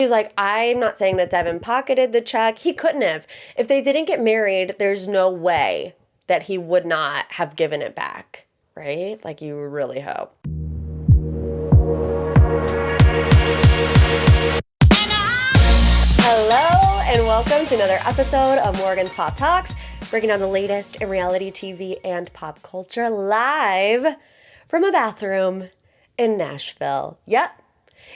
She's like, I'm not saying that Devin pocketed the check. He couldn't have. If they didn't get married, there's no way that he would not have given it back, right? Like, you really hope. Hello, and welcome to another episode of Morgan's Pop Talks, breaking down the latest in reality TV and pop culture live from a bathroom in Nashville. Yep.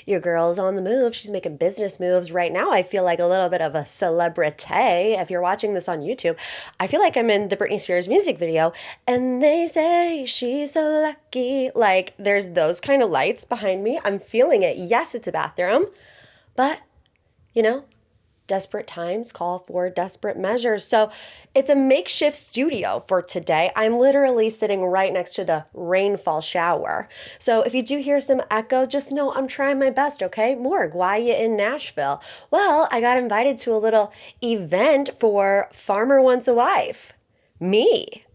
Your girl's on the move. She's making business moves right now. I feel like a little bit of a celebrity. If you're watching this on YouTube, I feel like I'm in the Britney Spears music video. And they say she's so lucky. Like, there's those kind of lights behind me. I'm feeling it. Yes, it's a bathroom. But, you know, desperate times call for desperate measures. So it's a makeshift studio for today. I'm literally sitting right next to the rainfall shower. So if you do hear some echo, just know I'm trying my best, okay? Morg, why you in Nashville? Well, I got invited to a little event for Farmer Wants a Wife. Me.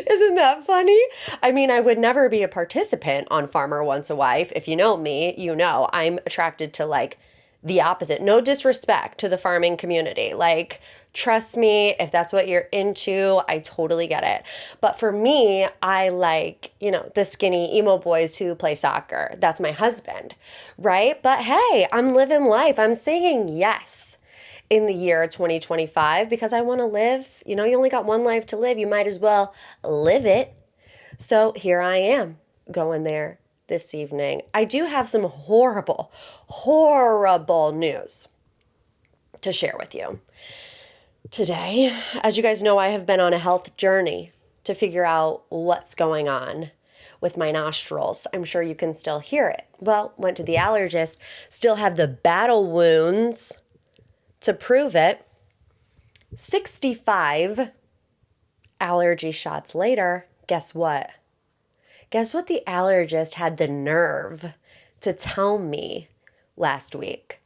Isn't that funny? I mean, I would never be a participant on Farmer Wants a Wife. If you know me, you know I'm attracted to like the opposite. No disrespect to the farming community. Like, trust me, if that's what you're into, I totally get it. But for me, I like, the skinny emo boys who play soccer. That's my husband, right? But hey, I'm living life. I'm saying yes in the year 2025 because I want to live. You only got one life to live. You might as well live it. So here I am going there this evening. I do have some horrible news to share with you today. As you guys know, I have been on a health journey to figure out what's going on with my nostrils. I'm sure you can still hear it. Well, went to the allergist, still have the battle wounds to prove it. 65 allergy shots later, guess what? Guess what the allergist had the nerve to tell me last week?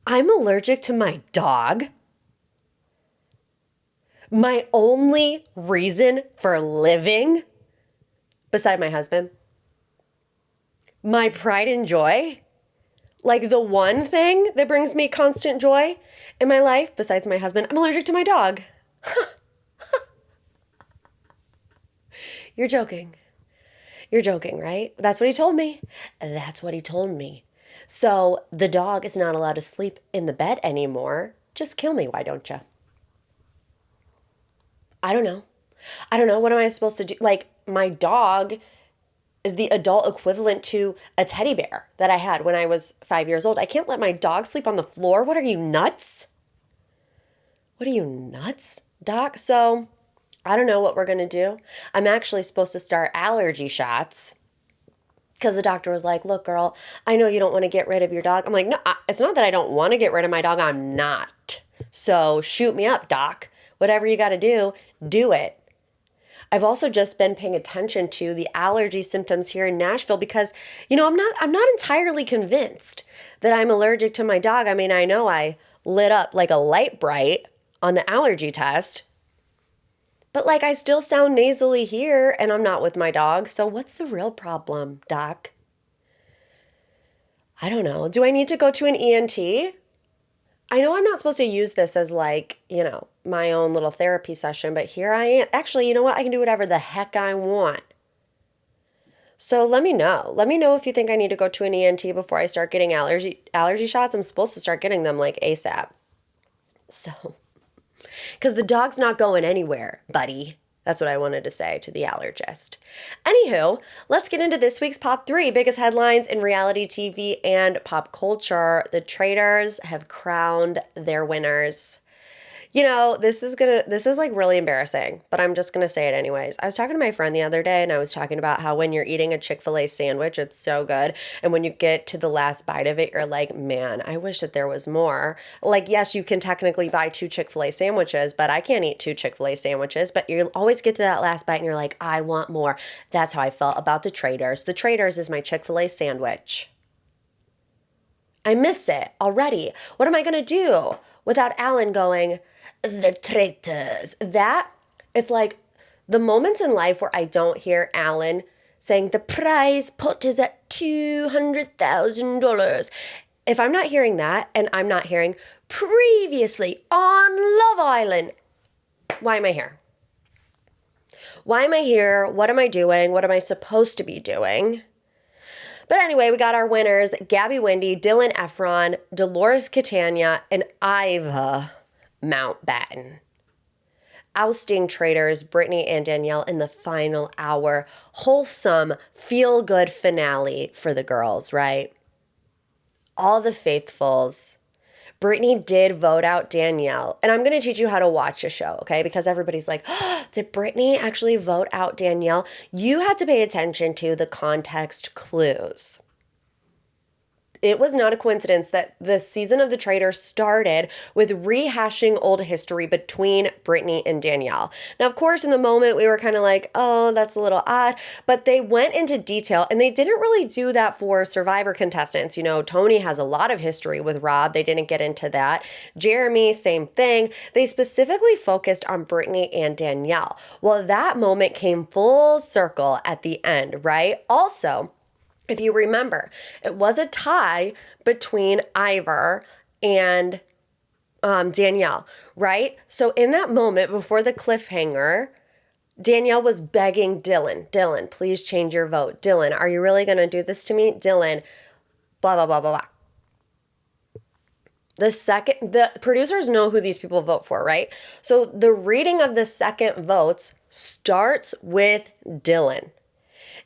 I'm allergic to my dog. My only reason for living, beside my husband, my pride and joy, like the one thing that brings me constant joy in my life, besides my husband, I'm allergic to my dog. You're joking. You're joking, right? That's what he told me. That's what he told me. So the dog is not allowed to sleep in the bed anymore. Just kill me, why don't you? I don't know. What am I supposed to do? Like, my dog is the adult equivalent to a teddy bear that I had when I was 5 years old. I can't let my dog sleep on the floor. What are you, nuts? What are you, nuts, doc? So I don't know what we're going to do. I'm actually supposed to start allergy shots because the doctor was like, look, girl, I know you don't want to get rid of your dog. I'm like, no, it's not that I don't want to get rid of my dog. I'm not. So shoot me up, doc. Whatever you got to do, do it. I've also just been paying attention to the allergy symptoms here in Nashville because, I'm not entirely convinced that I'm allergic to my dog. I mean, I know I lit up like a light bright on the allergy test. But like, I still sound nasally here and I'm not with my dog. So what's the real problem, doc? I don't know. Do I need to go to an ENT? I know I'm not supposed to use this as like, my own little therapy session, but here I am. Actually, you know what? I can do whatever the heck I want. So let me know. Let me know if you think I need to go to an ENT before I start getting allergy shots. I'm supposed to start getting them like ASAP. So, because the dog's not going anywhere, buddy. That's what I wanted to say to the allergist. Anywho, let's get into this week's Pop 3, biggest headlines in reality TV and pop culture. The Traitors have crowned their winners. This is like really embarrassing, but I'm just going to say it anyways. I was talking to my friend the other day and I was talking about how when you're eating a Chick-fil-A sandwich, it's so good. And when you get to the last bite of it, you're like, man, I wish that there was more. Like, yes, you can technically buy 2 Chick-fil-A sandwiches, but I can't eat 2 Chick-fil-A sandwiches. But you always get to that last bite and you're like, I want more. That's how I felt about the Traitors. The Traitors is my Chick-fil-A sandwich. I miss it already. What am I going to do without Alan going, the Traitors? It's like the moments in life where I don't hear Alan saying the prize put is at $200,000. If I'm not hearing that, and I'm not hearing previously on Love Island, why am I here? Why am I here? What am I doing? What am I supposed to be doing? But anyway, we got our winners, Gabby Wendy, Dylan Efron, Dolores Catania, and Iva Mountbatten. Ousting Traitors, Brittany and Danielle in the final hour. Wholesome, feel-good finale for the girls, right? All the faithfuls. Brittany did vote out Danielle. And I'm going to teach you how to watch a show, okay? Because everybody's like, oh, did Brittany actually vote out Danielle? You have to pay attention to the context clues. It was not a coincidence that the season of The Traitors started with rehashing old history between Brittany and Danielle. Now, of course, in the moment, we were kind of like, oh, that's a little odd. But they went into detail, and they didn't really do that for Survivor contestants. You know, Tony has a lot of history with Rob. They didn't get into that. Jeremy, same thing. They specifically focused on Brittany and Danielle. Well, that moment came full circle at the end, right? Also, if you remember, it was a tie between Ivor and Danielle, right? So in that moment before the cliffhanger, Danielle was begging Dylan, please change your vote. Dylan, are you really going to do this to me? Dylan, blah, blah, blah, blah, blah. The producers know who these people vote for, right? So the reading of the second votes starts with Dylan.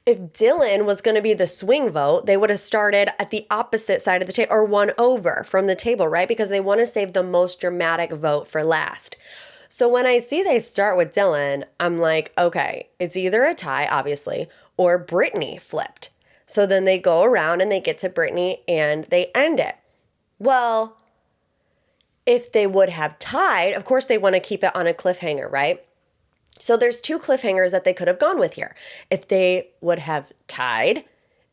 If Dylan was going to be the swing vote, they would have started at the opposite side of the table or one over from the table, right? Because they want to save the most dramatic vote for last. So when I see they start with Dylan, I'm like, okay, it's either a tie, obviously, or Brittany flipped. So then they go around and they get to Brittany and they end it. Well, if they would have tied, of course they want to keep it on a cliffhanger, right? So there's two cliffhangers that they could have gone with here. If they would have tied,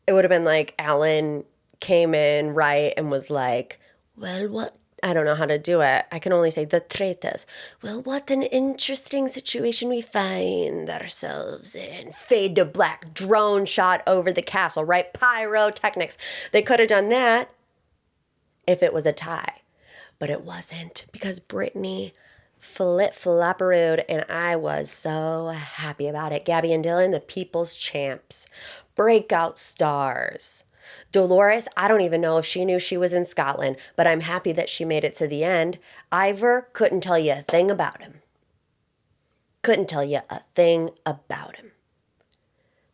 it would have been like Alan came in, right, and was like, well, what? I don't know how to do it. I can only say the traitors. Well, what an interesting situation we find ourselves in. Fade to black, drone shot over the castle, right? Pyrotechnics. They could have done that if it was a tie. But it wasn't because Brittany flapperooed, and I was so happy about it. Gabby and Dylan, the people's champs. Breakout stars. Dolores, I don't even know if she knew she was in Scotland, but I'm happy that she made it to the end. Ivor couldn't tell you a thing about him. Couldn't tell you a thing about him.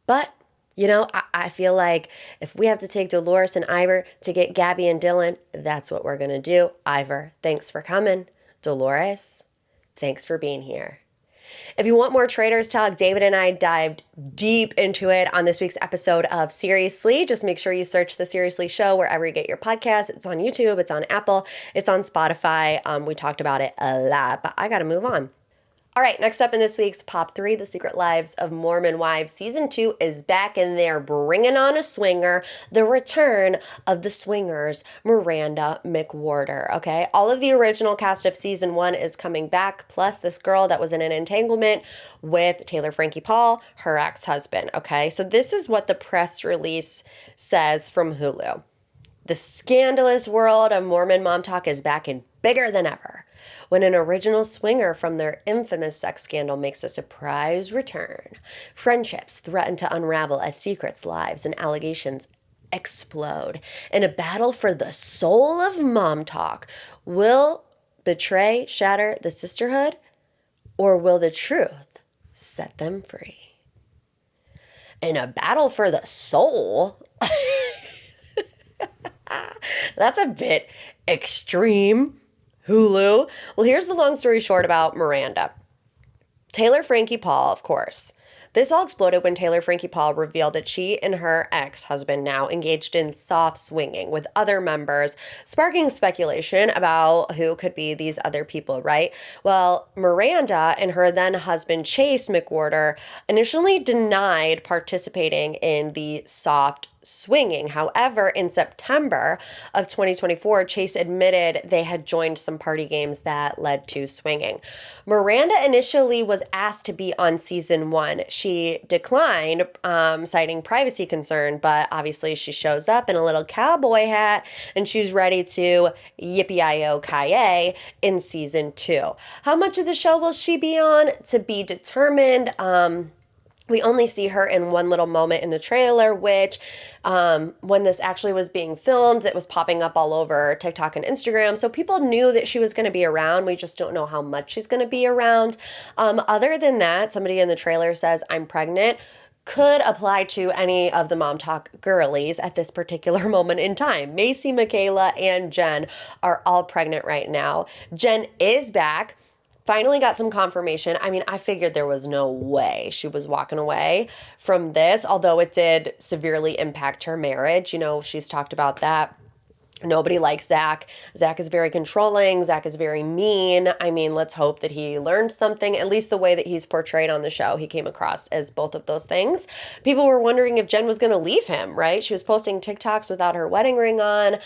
But, you know, I feel like if we have to take Dolores and Ivor to get Gabby and Dylan, that's what we're going to do. Ivor, thanks for coming. Dolores, thanks for being here. If you want more Traitors talk, David and I dived deep into it on this week's episode of Seriously. Just make sure you search The Seriously Show wherever you get your podcasts. It's on YouTube, it's on Apple, it's on Spotify. We talked about it a lot, but I got to move on. All right, next up in this week's Pop 3, The Secret Lives of Mormon Wives. Season 2 is back and they're bringing on a swinger, the return of the swingers, Miranda McWhorter, okay? All of the original cast of Season 1 is coming back, plus this girl that was in an entanglement with Taylor Frankie Paul, her ex-husband, okay? So this is what the press release says from Hulu. The scandalous world of Mormon mom talk is back and bigger than ever when an original swinger from their infamous sex scandal makes a surprise return. Friendships threaten to unravel as secrets, lies, and allegations explode. In a battle for the soul of mom talk, will betray, shatter the sisterhood, or will the truth set them free? In a battle for the soul? That's a bit extreme. Hulu. Well, here's the long story short about Miranda. Taylor Frankie Paul, of course. This all exploded when Taylor Frankie Paul revealed that she and her ex-husband now engaged in soft swinging with other members, sparking speculation about who could be these other people, right? Well, Miranda and her then husband Chase McWhorter initially denied participating in the soft swinging. However, in September of 2024, Chase admitted they had joined some party games that led to swinging. Miranda initially was asked to be on season 1. She declined, citing privacy concern, but obviously she shows up in a little cowboy hat and she's ready to yippee-i-o-ki-yay in season 2. How much of the show will she be on? To be determined. We only see her in one little moment in the trailer, which when this actually was being filmed, it was popping up all over TikTok and Instagram. So people knew that she was going to be around. We just don't know how much she's going to be around. Other than that, somebody in the trailer says, "I'm pregnant." Could apply to any of the Mom Talk girlies at this particular moment in time. Macy, Michaela, and Jen are all pregnant right now. Jen is back. Finally got some confirmation. I mean, I figured there was no way she was walking away from this, although it did severely impact her marriage. You know, she's talked about that. Nobody likes Zach. Zach is very controlling. Zach is very mean. I mean, let's hope that he learned something, at least the way that he's portrayed on the show. He came across as both of those things. People were wondering if Jen was going to leave him, right? She was posting TikToks without her wedding ring on.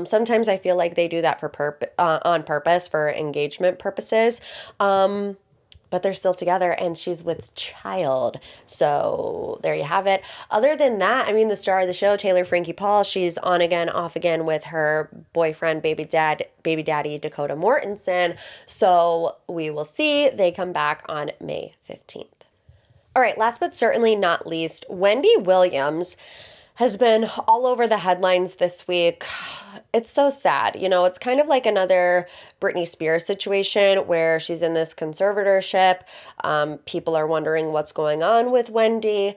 Sometimes I feel like they do that on purpose for engagement purposes. But they're still together and she's with child. So there you have it. Other than that, I mean, the star of the show, Taylor Frankie Paul, she's on again, off again with her boyfriend, baby daddy, Dakota Mortensen. So we will see. They come back on May 15th. All right, last but certainly not least, Wendy Williams has been all over the headlines this week. It's so sad. You know, it's kind of like another Britney Spears situation where she's in this conservatorship. People are wondering what's going on with Wendy.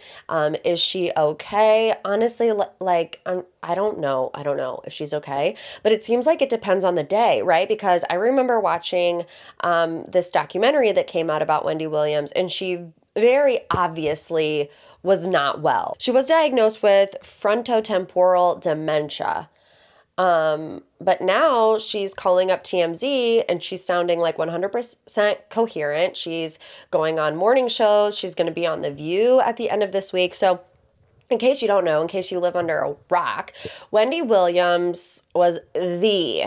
Is she okay? Honestly, I don't know. I don't know if she's okay, but it seems like it depends on the day, right? Because I remember watching this documentary that came out about Wendy Williams, and she very obviously was not well. She was diagnosed with frontotemporal dementia. But now she's calling up TMZ and she's sounding like 100% coherent. She's going on morning shows. She's going to be on The View at the end of this week. So in case you don't know, in case you live under a rock, Wendy Williams was the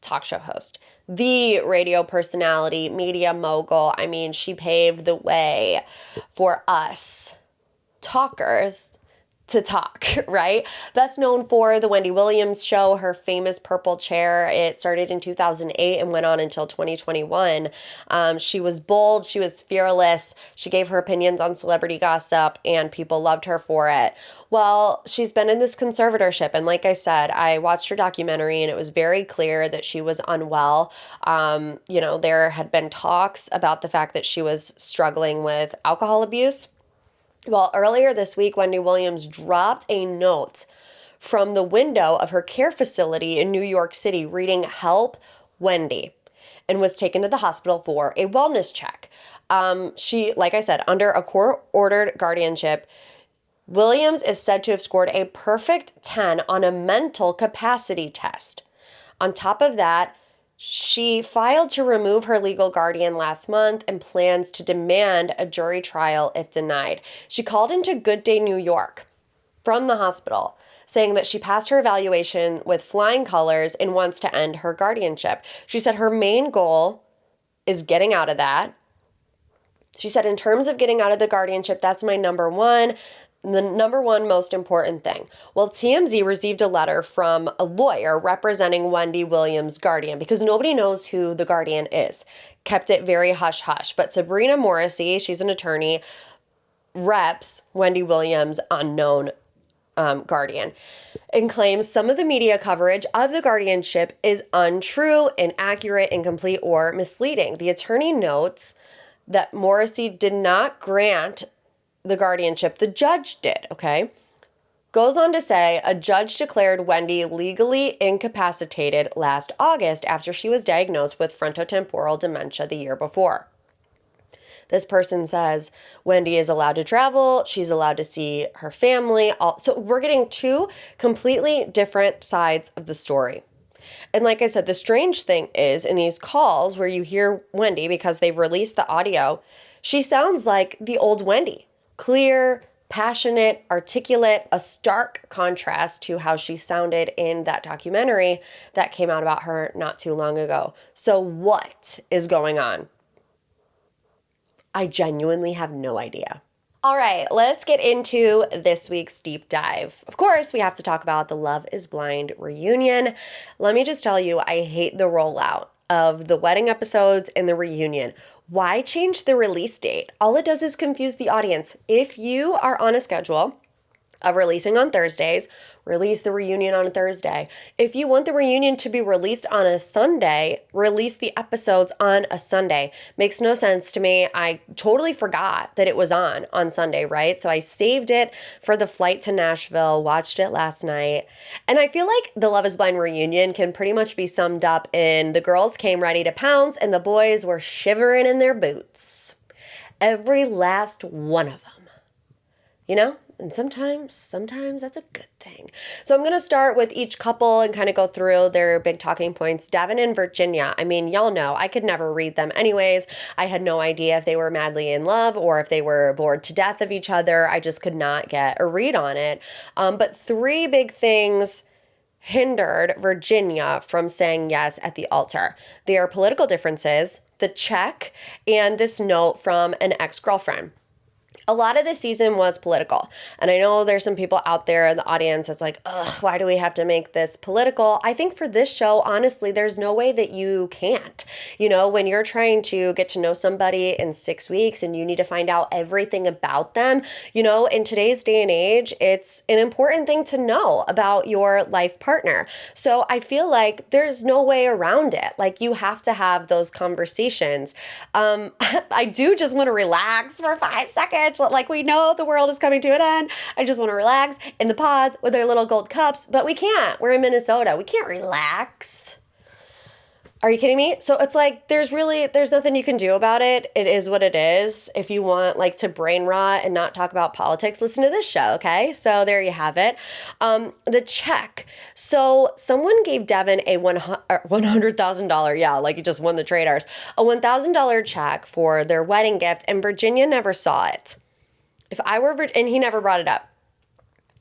talk show host, the radio personality, media mogul. I mean, she paved the way for us talkers to talk, right? Best known for The Wendy Williams Show, her famous purple chair. It started in 2008 and went on until 2021. She was bold. She was fearless. She gave her opinions on celebrity gossip, and people loved her for it. Well, she's been in this conservatorship, and like I said, I watched her documentary, and it was very clear that she was unwell. You know, there had been talks about the fact that she was struggling with alcohol abuse. Well, earlier this week, Wendy Williams dropped a note from the window of her care facility in New York City reading, "Help, Wendy," and was taken to the hospital for a wellness check. She, like I said, under a court-ordered guardianship, Williams is said to have scored a perfect 10 on a mental capacity test. On top of that, she filed to remove her legal guardian last month and plans to demand a jury trial if denied. She called into Good Day New York from the hospital, saying that she passed her evaluation with flying colors and wants to end her guardianship. She said her main goal is getting out of that. She said, in terms of getting out of the guardianship, that's my number one. The number one most important thing. Well, TMZ received a letter from a lawyer representing Wendy Williams' guardian because nobody knows who the guardian is. Kept it very hush-hush. But Sabrina Morrissey, she's an attorney, reps Wendy Williams' unknown guardian, and claims some of the media coverage of the guardianship is untrue, inaccurate, incomplete, or misleading. The attorney notes that Morrissey did not grant the guardianship. The judge did, okay? Goes on to say, a judge declared Wendy legally incapacitated last August after she was diagnosed with frontotemporal dementia the year before. This person says Wendy is allowed to travel. She's allowed to see her family. So we're getting two completely different sides of the story. And like I said, the strange thing is in these calls where you hear Wendy, because they've released the audio, she sounds like the old Wendy. Clear, passionate, articulate, a stark contrast to how she sounded in that documentary that came out about her not too long ago. So what is going on? I genuinely have no idea. All right, let's get into this week's deep dive. Of course, we have to talk about the Love is Blind reunion. Let me just tell you, I hate the rollout of the wedding episodes and the reunion. Why change the release date? All it does is confuse the audience. If you are on a schedule of releasing on Thursdays, release the reunion on a Thursday. If you want the reunion to be released on a Sunday, release the episodes on a Sunday. Makes no sense to me. I totally forgot that it was on Sunday, right? So I saved it for the flight to Nashville, watched it last night. And I feel like the Love is Blind reunion can pretty much be summed up in the girls came ready to pounce and the boys were shivering in their boots. Every last one of them. You know? And sometimes that's a good thing. So I'm going to start with each couple and kind of go through their big talking points. Devin and Virginia. I mean, y'all know I could never read them anyways. I had no idea if they were madly in love or if they were bored to death of each other. I just could not get a read on it. But three big things hindered Virginia from saying yes at the altar. They are political differences, the check, and this note from an ex-girlfriend. A lot of this season was political. And I know there's some people out there in the audience that's like, ugh, why do we have to make this political? I think for this show, honestly, there's no way that you can't. You know, when you're trying to get to know somebody in 6 weeks and you need to find out everything about them, you know, in today's day and age, it's an important thing to know about your life partner. So I feel like there's no way around it. Like you have to have those conversations. I do just want to relax for 5 seconds. Like we know the world is coming to an end. I just want to relax in the pods with their little gold cups, but we can't. We're in Minnesota. We can't relax. Are you kidding me? So it's like, there's nothing you can do about it. It is what it is. If you want like to brain rot and not talk about politics, listen to this show, okay? So there you have it. The check. So someone gave Devin a $100,000, yeah, like he just won the Traitors, a $1,000 check for their wedding gift, and Virginia never saw it. If I were, and he never brought it up.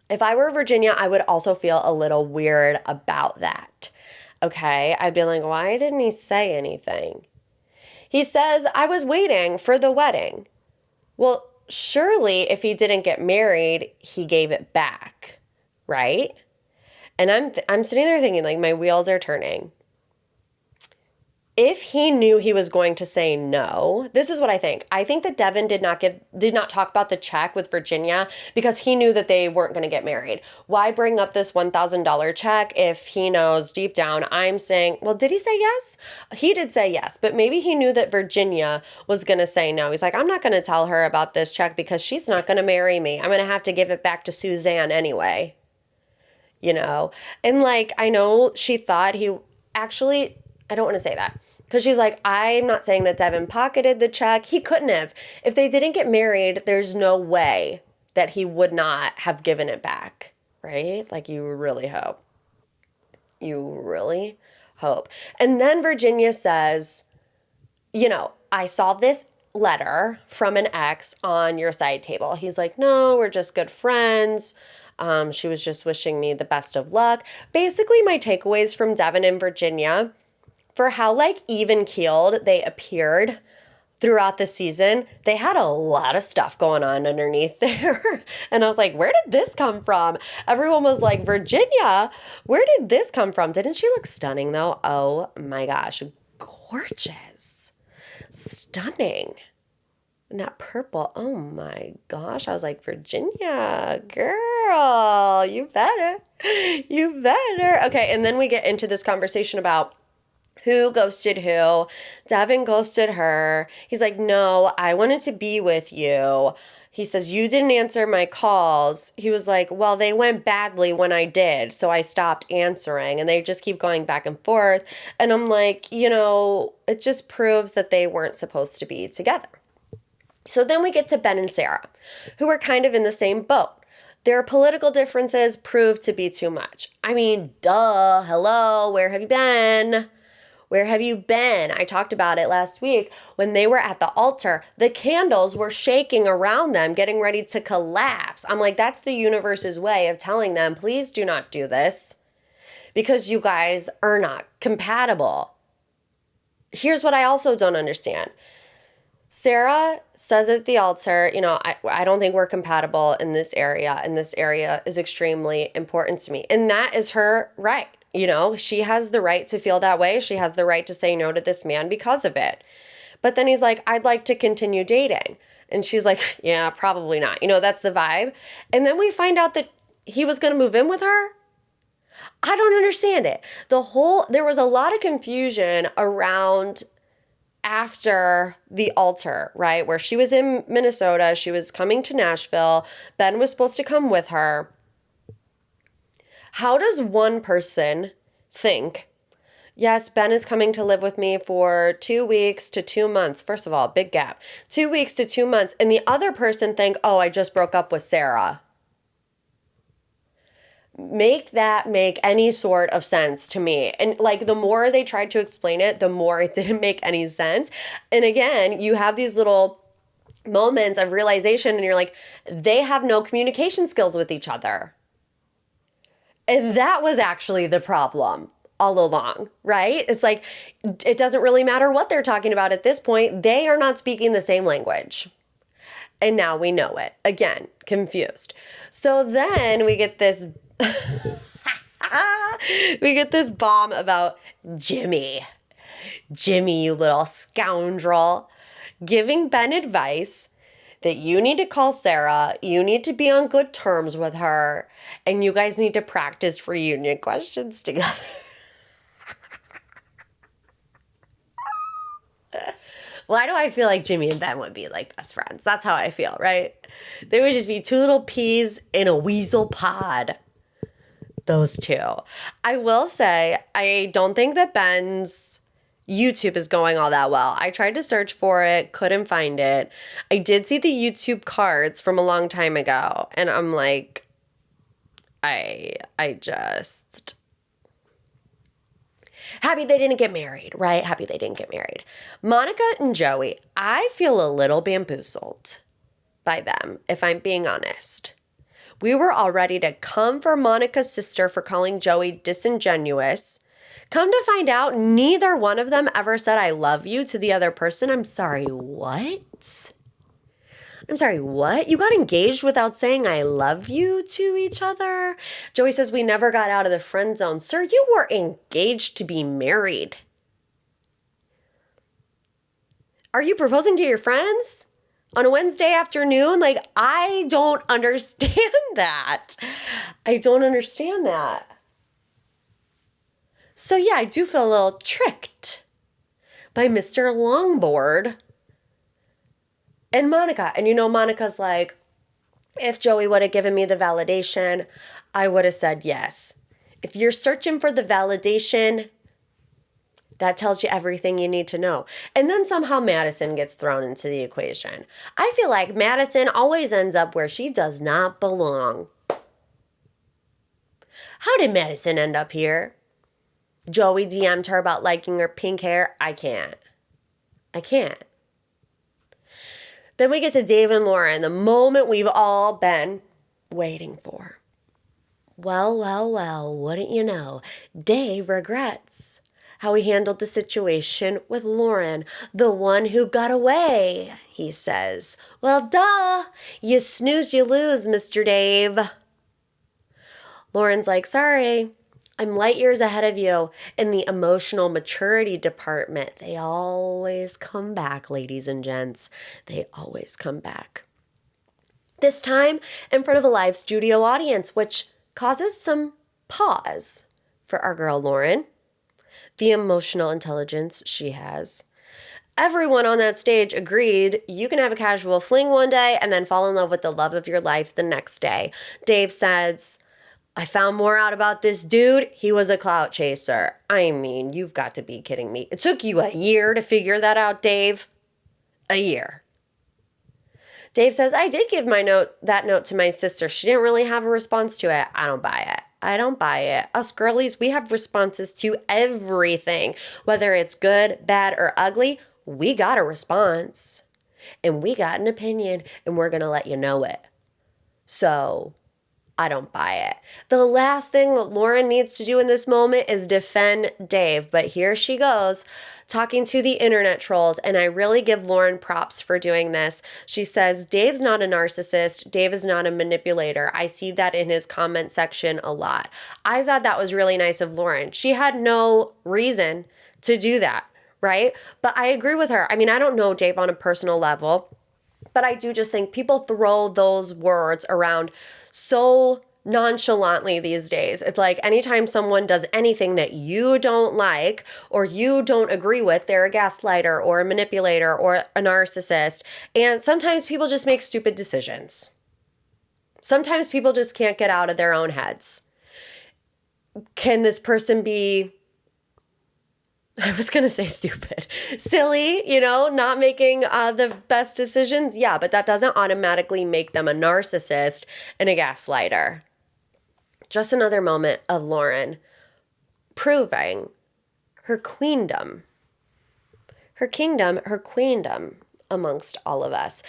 If I were Virginia, I would also feel a little weird about that. Okay, I'd be like, why didn't he say anything? He says, I was waiting for the wedding. Well, surely if he didn't get married, he gave it back, right? And I'm sitting there thinking, like, my wheels are turning. If he knew he was going to say no, this is what I think. I think that Devin did not talk about the check with Virginia because he knew that they weren't going to get married. Why bring up this $1,000 check if he knows deep down? I'm saying, well, did he say yes? He did say yes, but maybe he knew that Virginia was going to say no. He's like, I'm not going to tell her about this check because she's not going to marry me. I'm going to have to give it back to Suzanne anyway. You know? And like, I know she thought actually, I don't want to say that because she's like, I'm not saying that Devin pocketed the check. He couldn't have. If they didn't get married, there's no way that he would not have given it back, right? Like you really hope. You really hope. And then Virginia says, you know, I saw this letter from an ex on your side table. He's like, no, we're just good friends. She was just wishing me the best of luck. Basically, my takeaways from Devin and Virginia for how like even-keeled they appeared throughout the season, they had a lot of stuff going on underneath there. And I was like, where did this come from? Everyone was like, Virginia, where did this come from? Didn't she look stunning though? Oh my gosh, gorgeous, stunning. And that purple, oh my gosh. I was like, Virginia, girl, you better. Okay, and then we get into this conversation about who ghosted who. Devin ghosted her. He's like, no, I wanted to be with you. He says, you didn't answer my calls. He was like, well, they went badly when I did, so I stopped answering. And they just keep going back and forth. And I'm like, you know, it just proves that they weren't supposed to be together. So then we get to Ben and Sarah, who are kind of in the same boat. Their political differences proved to be too much. I mean, duh, hello, where have you been? Where have you been? I talked about it last week when they were at the altar. The candles were shaking around them, getting ready to collapse. I'm like, that's the universe's way of telling them, please do not do this because you guys are not compatible. Here's what I also don't understand. Sarah says at the altar, I don't think we're compatible in this area, and this area is extremely important to me. And that is her right. She has the right to feel that way. She has the right to say no to this man because of it. But then he's like, I'd like to continue dating. And she's like, yeah, probably not. That's the vibe. And then we find out that he was going to move in with her. I don't understand it. There was a lot of confusion around after the altar, right? Where she was in Minnesota, she was coming to Nashville. Ben was supposed to come with her. How does one person think, yes, Ben is coming to live with me for 2 weeks to 2 months. First of all, big gap. 2 weeks to 2 months. And the other person think, oh, I just broke up with Sarah. Make that make any sort of sense to me. And the more they tried to explain it, the more it didn't make any sense. And again, you have these little moments of realization and you're like, they have no communication skills with each other. And that was actually the problem all along, right? It's like, it doesn't really matter what they're talking about at this point. They are not speaking the same language. And now we know it. Again, confused. So then we get this bomb about Jimmy. Jimmy, you little scoundrel, giving Ben advice that you need to call Sarah, you need to be on good terms with her, and you guys need to practice reunion questions together. Why do I feel like Jimmy and Ben would be like best friends? That's how I feel, right? They would just be two little peas in a weasel pod. Those two. I will say, I don't think that Ben's YouTube is going all that well. I tried to search for it, couldn't find it. I did see the YouTube cards from a long time ago, and I'm like, I just... Happy they didn't get married, right? Happy they didn't get married. Monica and Joey, I feel a little bamboozled by them, if I'm being honest. We were all ready to come for Monica's sister for calling Joey disingenuous. Come to find out, neither one of them ever said I love you to the other person. I'm sorry, what? You got engaged without saying I love you to each other? Joey says we never got out of the friend zone. Sir, you were engaged to be married. Are you proposing to your friends on a Wednesday afternoon? I don't understand that. So yeah, I do feel a little tricked by Mr. Longboard and Monica. And Monica's like, if Joey would have given me the validation, I would have said yes. If you're searching for the validation, that tells you everything you need to know. And then somehow Madison gets thrown into the equation. I feel like Madison always ends up where she does not belong. How did Madison end up here? Joey DM'd her about liking her pink hair. I can't. Then we get to Dave and Lauren, the moment we've all been waiting for. Well, wouldn't you know, Dave regrets how he handled the situation with Lauren, the one who got away, he says. Well, duh, you snooze, you lose, Mr. Dave. Lauren's like, sorry, I'm light years ahead of you in the emotional maturity department. They always come back, ladies and gents. They always come back. This time in front of a live studio audience, which causes some pause for our girl Lauren. The emotional intelligence she has. Everyone on that stage agreed you can have a casual fling one day and then fall in love with the love of your life the next day. Dave says, I found more out about this dude. He was a clout chaser. I mean, you've got to be kidding me. It took you a year to figure that out, Dave. A year. Dave says, I did give that note to my sister. She didn't really have a response to it. I don't buy it. I don't buy it. Us girlies, we have responses to everything. Whether it's good, bad, or ugly, we got a response. And we got an opinion, and we're going to let you know it. So I don't buy it. The last thing that Lauren needs to do in this moment is defend Dave. But here she goes, talking to the internet trolls. And I really give Lauren props for doing this. She says, Dave's not a narcissist. Dave is not a manipulator. I see that in his comment section a lot. I thought that was really nice of Lauren. She had no reason to do that, right? But I agree with her. I mean, I don't know Dave on a personal level, but I do just think people throw those words around so nonchalantly these days. It's like anytime someone does anything that you don't like or you don't agree with, they're a gaslighter or a manipulator or a narcissist. And sometimes people just make stupid decisions. Sometimes people just can't get out of their own heads. Can this person be, I was going to say stupid, silly, not making the best decisions? Yeah, but that doesn't automatically make them a narcissist and a gaslighter. Just another moment of Lauren proving her queendom. Her kingdom, her queendom amongst all of us.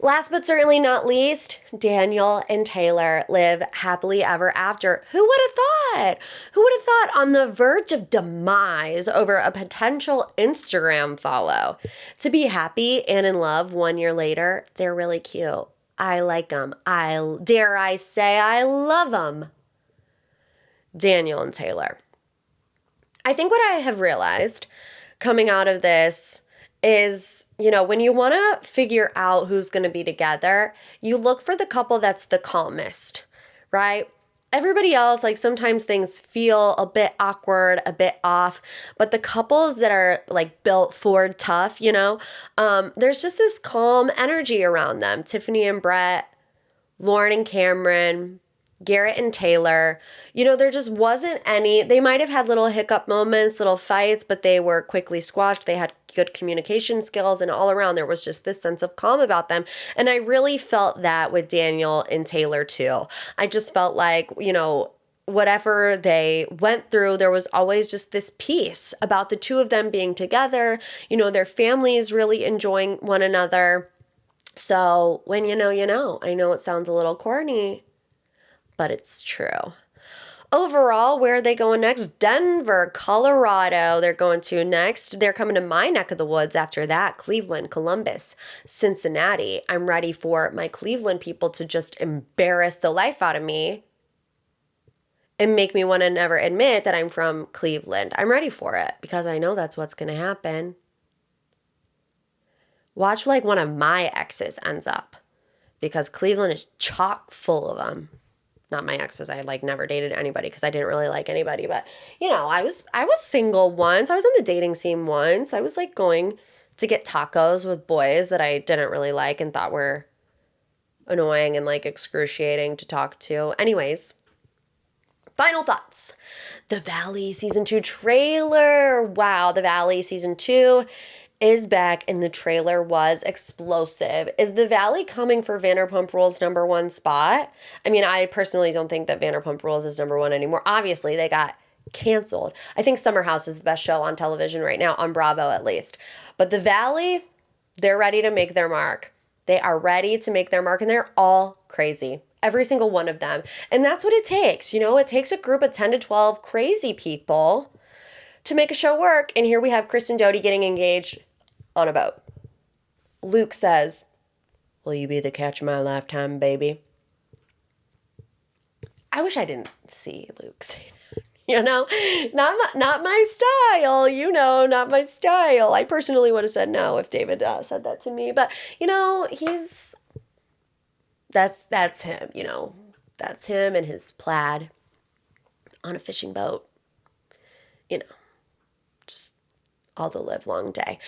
Last but certainly not least, Daniel and Taylor live happily ever after. Who would have thought? Who would have thought on the verge of demise over a potential Instagram follow? To be happy and in love 1 year later, they're really cute. I like them. Dare I say I love them. Daniel and Taylor. I think what I have realized coming out of this is, when you want to figure out who's going to be together, you look for the couple that's the calmest, right? Everybody else, like sometimes things feel a bit awkward, a bit off, but the couples that are like built for tough, there's just this calm energy around them. Tiffany and Brett, Lauren and Cameron, Garrett and Taylor, there just wasn't any. They might have had little hiccup moments, little fights, but they were quickly squashed. They had good communication skills, and all around there was just this sense of calm about them. And I really felt that with Daniel and Taylor too. I just felt like, whatever they went through, there was always just this peace about the two of them being together, their families really enjoying one another. So when you know, I know it sounds a little corny, but it's true. Overall, where are they going next? Denver, Colorado, they're going to next. They're coming to my neck of the woods after that. Cleveland, Columbus, Cincinnati. I'm ready for my Cleveland people to just embarrass the life out of me and make me want to never admit that I'm from Cleveland. I'm ready for it because I know that's what's going to happen. Watch like one of my exes ends up because Cleveland is chock full of them. Not my exes. I never dated anybody because I didn't really like anybody. But, I was single once. I was on the dating scene once. I was going to get tacos with boys that I didn't really like and thought were annoying and excruciating to talk to. Anyways, final thoughts. The Valley Season 2 trailer. Wow, The Valley Season 2 is back and the trailer was explosive. Is the Valley coming for Vanderpump Rules' #1 spot? I mean, I personally don't think that Vanderpump Rules is #1 anymore. Obviously, they got canceled. I think Summer House is the best show on television right now, on Bravo at least. But the Valley, they're ready to make their mark. They are ready to make their mark and they're all crazy. Every single one of them. And that's what it takes. It takes a group of 10 to 12 crazy people to make a show work. And here we have Kristen Doute getting engaged on a boat. Luke says, "Will you be the catch of my lifetime, baby?" I wish I didn't see Luke say that. Not my style, not my style. I personally would have said no if David said that to me. But, that's him, That's him and his plaid on a fishing boat. Just all the live long day.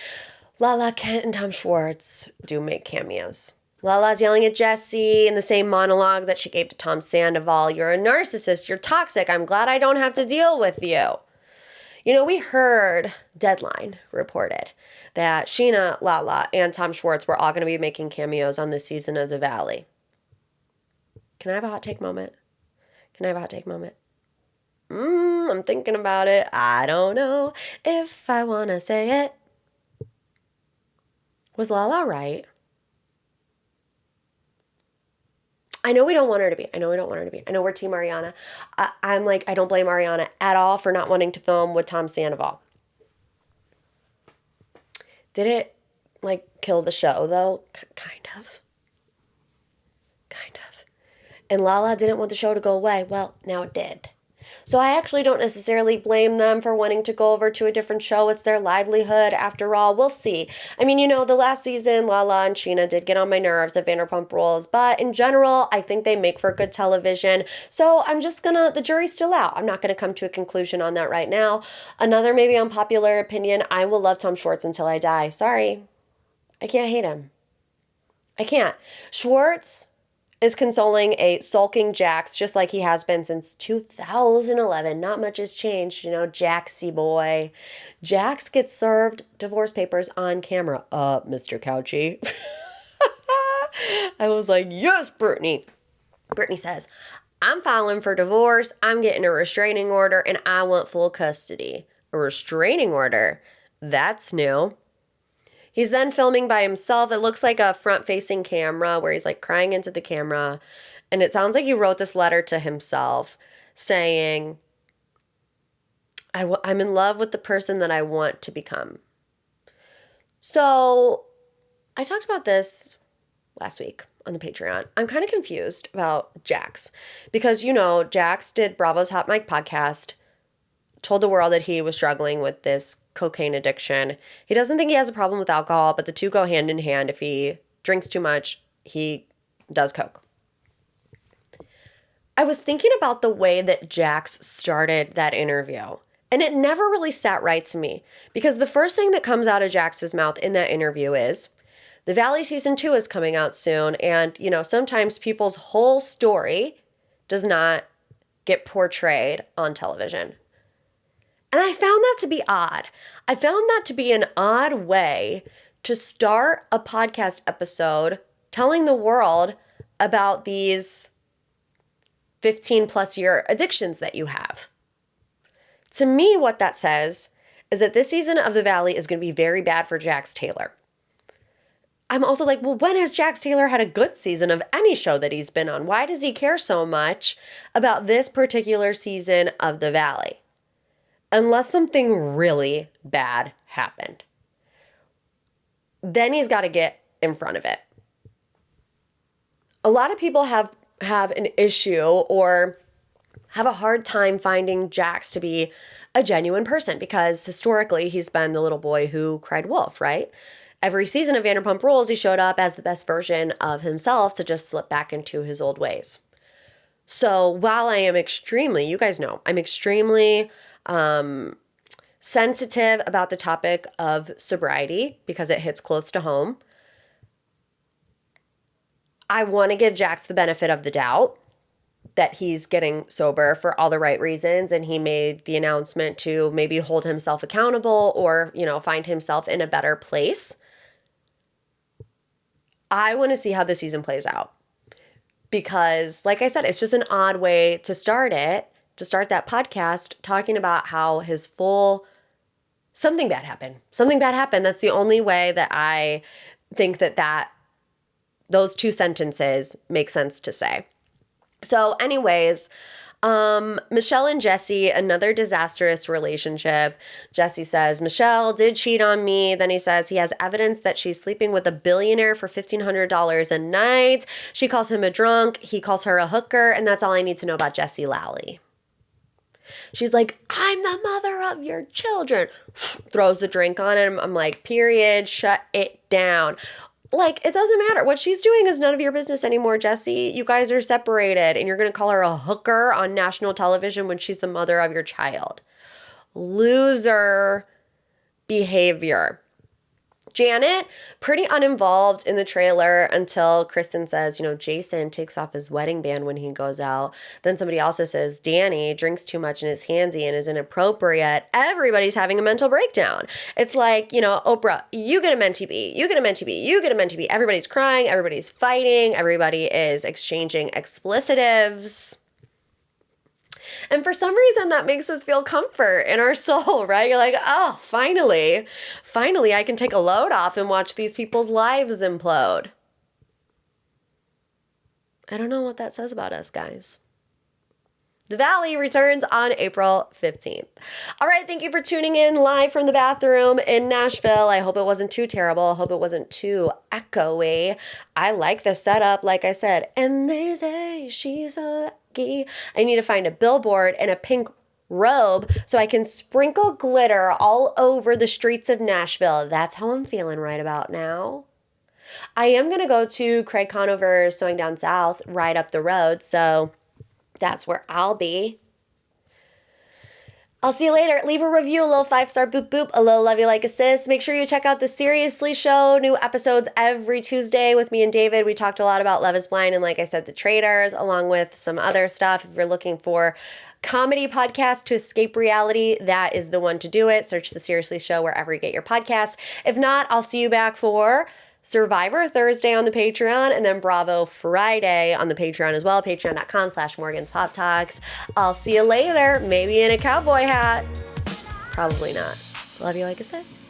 Lala Kent and Tom Schwartz do make cameos. Lala's yelling at Jesse in the same monologue that she gave to Tom Sandoval. "You're a narcissist. You're toxic. I'm glad I don't have to deal with you." We heard, Deadline reported, that Sheena, Lala, and Tom Schwartz were all going to be making cameos on this season of The Valley. Can I have a hot take moment? I'm thinking about it. I don't know if I want to say it. Was Lala right? I know we don't want her to be. I know we're Team Ariana. I'm like, I don't blame Ariana at all for not wanting to film with Tom Sandoval. Did it, like, kill the show, though? Kind of. And Lala didn't want the show to go away. Well, now it did. So I actually don't necessarily blame them for wanting to go over to a different show. It's their livelihood, after all. We'll see. I mean, the last season, Lala and Sheena did get on my nerves at Vanderpump Rules, but in general, I think they make for good television. So I'm just the jury's still out. I'm not gonna come to a conclusion on that right now. Another maybe unpopular opinion, I will love Tom Schwartz until I die. Sorry. I can't hate him. I can't. Schwartz is consoling a sulking Jax just like he has been since 2011. Not much has changed, Jaxie boy. Jax gets served divorce papers on camera. Mr. Couchy. I was like, yes, Brittany. Brittany says, I'm filing for divorce. I'm getting a restraining order and I want full custody. A restraining order? That's new. He's then filming by himself. It looks like a front-facing camera where he's like crying into the camera. And it sounds like he wrote this letter to himself saying, I'm in love with the person that I want to become. So I talked about this last week on the Patreon. I'm kind of confused about Jax because, Jax did Bravo's Hot Mic podcast, told the world that he was struggling with this cocaine addiction. He doesn't think he has a problem with alcohol, but the two go hand in hand. If he drinks too much, he does coke. I was thinking about the way that Jax started that interview, and it never really sat right to me because the first thing that comes out of Jax's mouth in that interview is, The Valley Season 2 is coming out soon, and, sometimes people's whole story does not get portrayed on television. And I found that to be odd. I found that to be an odd way to start a podcast episode telling the world about these 15 plus year addictions that you have. To me, what that says is that this season of The Valley is going to be very bad for Jax Taylor. I'm also like, well, when has Jax Taylor had a good season of any show that he's been on? Why does he care so much about this particular season of The Valley? Unless something really bad happened. Then he's got to get in front of it. A lot of people have an issue or have a hard time finding Jax to be a genuine person because historically he's been the little boy who cried wolf, right? Every season of Vanderpump Rules, he showed up as the best version of himself to just slip back into his old ways. So while I am extremely, you guys know, I'm extremely sensitive about the topic of sobriety because it hits close to home. I want to give Jax the benefit of the doubt that he's getting sober for all the right reasons, and he made the announcement to maybe hold himself accountable or, find himself in a better place. I want to see how the season plays out because, like I said, it's just an odd way to start that podcast talking about how something bad happened. Something bad happened. That's the only way that I think that those two sentences make sense to say. So anyways, Michelle and Jesse, another disastrous relationship. Jesse says, Michelle did cheat on me. Then he says he has evidence that she's sleeping with a billionaire for $1,500 a night. She calls him a drunk. He calls her a hooker. And that's all I need to know about Jessie Lally. She's like, I'm the mother of your children. Throws the drink on him. I'm like, period, shut it down. Like, it doesn't matter. What she's doing is none of your business anymore, Jesse. You guys are separated, and you're going to call her a hooker on national television when she's the mother of your child. Loser behavior. Janet, pretty uninvolved in the trailer until Kristen says, Jason takes off his wedding band when he goes out. Then somebody also says, Danny drinks too much and is handsy and is inappropriate. Everybody's having a mental breakdown. It's like, Oprah, you get a mentee B, you get a mentee B, you get a mentee B. Everybody's crying, everybody's fighting, everybody is exchanging explicitives. And for some reason, that makes us feel comfort in our soul, right? You're like, oh, finally I can take a load off and watch these people's lives implode. I don't know what that says about us, guys. The Valley returns on April 15th. All right, thank you for tuning in live from the bathroom in Nashville. I hope it wasn't too terrible. I hope it wasn't too echoey. I like the setup, like I said. And they say she's a lucky. I need to find a billboard and a pink robe so I can sprinkle glitter all over the streets of Nashville. That's how I'm feeling right about now. I am going to go to Craig Conover's Sewing Down South right up the road, so that's where I'll be. I'll see you later. Leave a review, a little 5-star boop boop, a little love you like a sis. Make sure you check out the Seriously Show. New episodes every Tuesday with me and David. We talked a lot about Love is Blind and, like I said, the Traitors, along with some other stuff. If you're looking for comedy podcast to escape reality, that is the one to do it. Search the Seriously Show wherever you get your podcasts. If not, I'll see you back for Survivor Thursday on the Patreon, and then Bravo Friday on the Patreon as well, patreon.com/Morgan's Pop Talks. I'll see you later, maybe in a cowboy hat. Probably not. Love you like a sis.